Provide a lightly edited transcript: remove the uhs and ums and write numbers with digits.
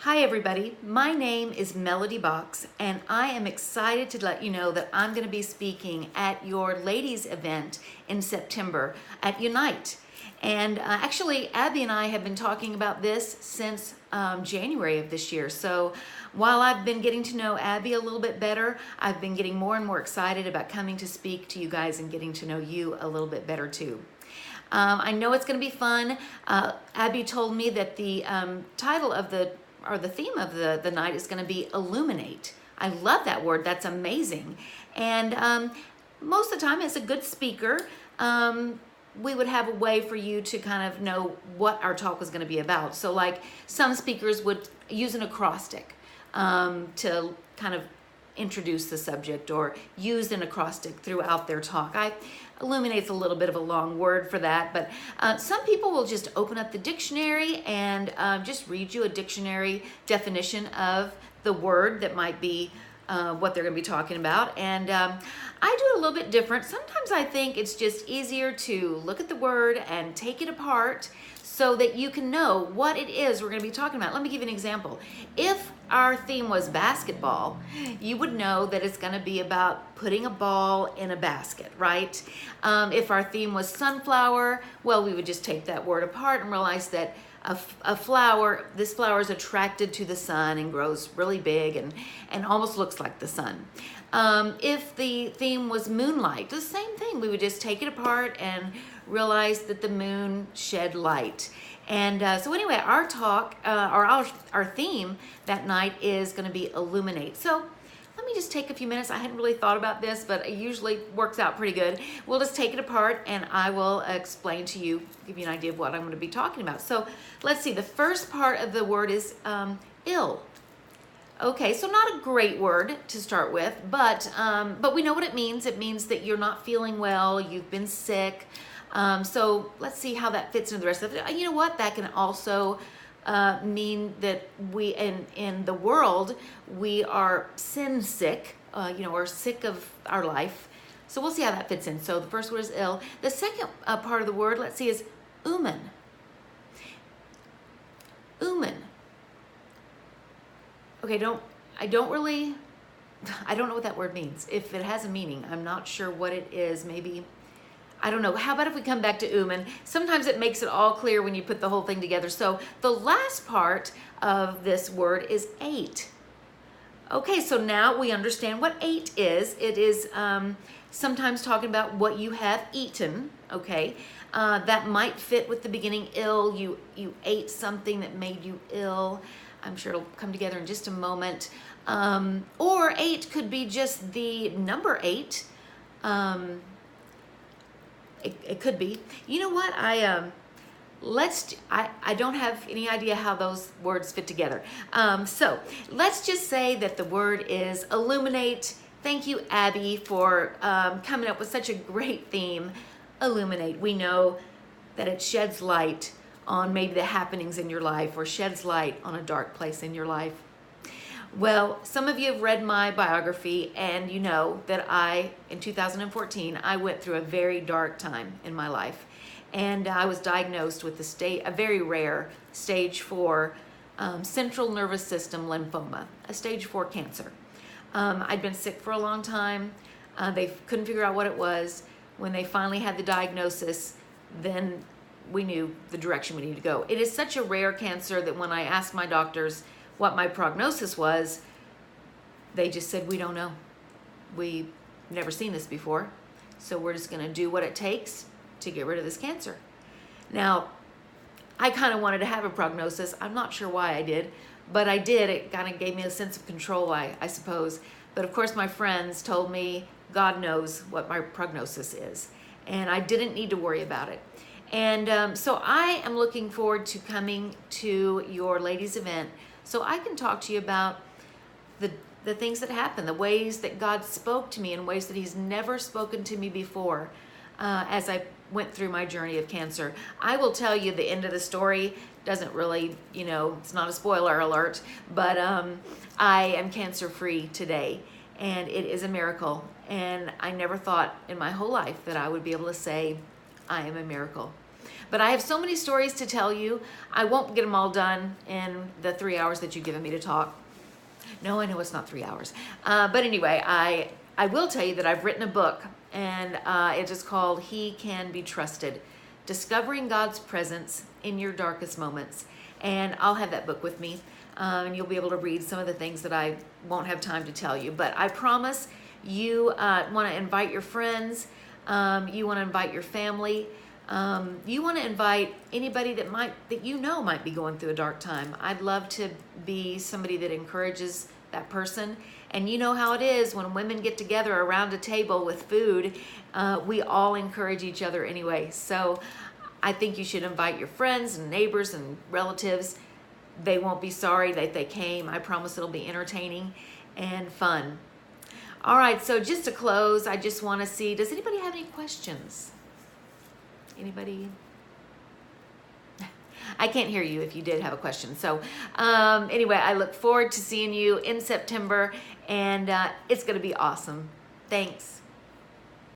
Hi everybody, my name is Melody Box and I am excited to let you know that I'm going to be speaking at your ladies event in September at Unite. And actually Abby and I have been talking about this since January of this year. So while I've been getting to know Abby a little bit better, I've been getting more and more excited about coming to speak to you guys and getting to know you a little bit better too. I know it's going to be fun. Abby told me that the title of the theme of the night is going to be Illuminate. I love that word. That's amazing. And most of the time, as a good speaker, we would have a way for you to kind of know what our talk was going to be about. So like some speakers would use an acrostic to kind of introduce the subject or use an acrostic throughout their talk. Illuminate's a little bit of a long word for that, but some people will just open up the dictionary and just read you a dictionary definition of the word that might be what they're going to be talking about. And I do it a little bit different. Sometimes I think it's just easier to look at the word and take it apart so that you can know what it is we're going to be talking about. Let me give you an example. If our theme was basketball, you would know that it's going to be about putting a ball in a basket, right? If our theme was sunflower, well, we would just take that word apart and realize that a flower, this flower is attracted to the sun and grows really big and almost looks like the sun. If the theme was moonlight, the same thing. We would just take it apart and realize that the moon shed light. And so anyway, our talk, or our theme that night is going to be Illuminate. So let me just take a few minutes. I hadn't really thought about this, but it usually works out pretty good. We'll just take it apart and I will explain to you, give you an idea of what I'm going to be talking about. So let's see, the first part of the word is ill. Okay, so not a great word to start with, but we know what it means. It means that you're not feeling well, you've been sick. So let's see how that fits into the rest of it. You know what? That can also mean that we, in the world, we are sin sick, or sick of our life. So we'll see how that fits in. So the first word is ill. The second part of the word, let's see, is umen. Umen. Okay, I don't know what that word means. If it has a meaning, I'm not sure what it is. Maybe, I don't know. How about if we come back to umen? Sometimes it makes it all clear when you put the whole thing together. So the last part of this word is ate. Okay, so now we understand what ate is. It is sometimes talking about what you have eaten, okay? That might fit with the beginning ill. You ate something that made you ill. I'm sure it'll come together in just a moment. Or 8 could be just the number 8. It could be. You know what? I don't have any idea how those words fit together. So let's just say that the word is illuminate. Thank you, Abby, for coming up with such a great theme. Illuminate. We know that it sheds light on maybe the happenings in your life or sheds light on a dark place in your life. Well, some of you have read my biography and you know that in 2014, I went through a very dark time in my life. And I was diagnosed with a very rare stage 4 central nervous system lymphoma, a stage 4 cancer. I'd been sick for a long time. They couldn't figure out what it was. When they finally had the diagnosis, then we knew the direction we needed to go. It is such a rare cancer that when I asked my doctors what my prognosis was, they just said, we don't know. We've never seen this before. So we're just going to do what it takes to get rid of this cancer. Now, I kind of wanted to have a prognosis. I'm not sure why I did, but I did. It kind of gave me a sense of control, I suppose. But of course, my friends told me, God knows what my prognosis is. And I didn't need to worry about it. And so I am looking forward to coming to your ladies' event so I can talk to you about the things that happened, the ways that God spoke to me in ways that He's never spoken to me before as I went through my journey of cancer. I will tell you the end of the story. Doesn't really, it's not a spoiler alert, but I am cancer-free today, and it is a miracle. And I never thought in my whole life that I would be able to say I am a miracle. But I have so many stories to tell you. I won't get them all done in the 3 hours that you've given me to talk. No, I know it's not 3 hours. But anyway, I will tell you that I've written a book, and it is called He Can Be Trusted, Discovering God's Presence in Your Darkest Moments. And I'll have that book with me, and you'll be able to read some of the things that I won't have time to tell you. But I promise you want to invite your friends, you want to invite your family, you want to invite anybody that you know might be going through a dark time. I'd love to be somebody that encourages that person. And you know how it is when women get together around a table with food, we all encourage each other anyway. So I think you should invite your friends and neighbors and relatives. They won't be sorry that they came. I promise it'll be entertaining and fun. All right, so just to close, I just want to see, does anybody have any questions? Anybody? I can't hear you if you did have a question. So anyway, I look forward to seeing you in September, and it's going to be awesome. Thanks.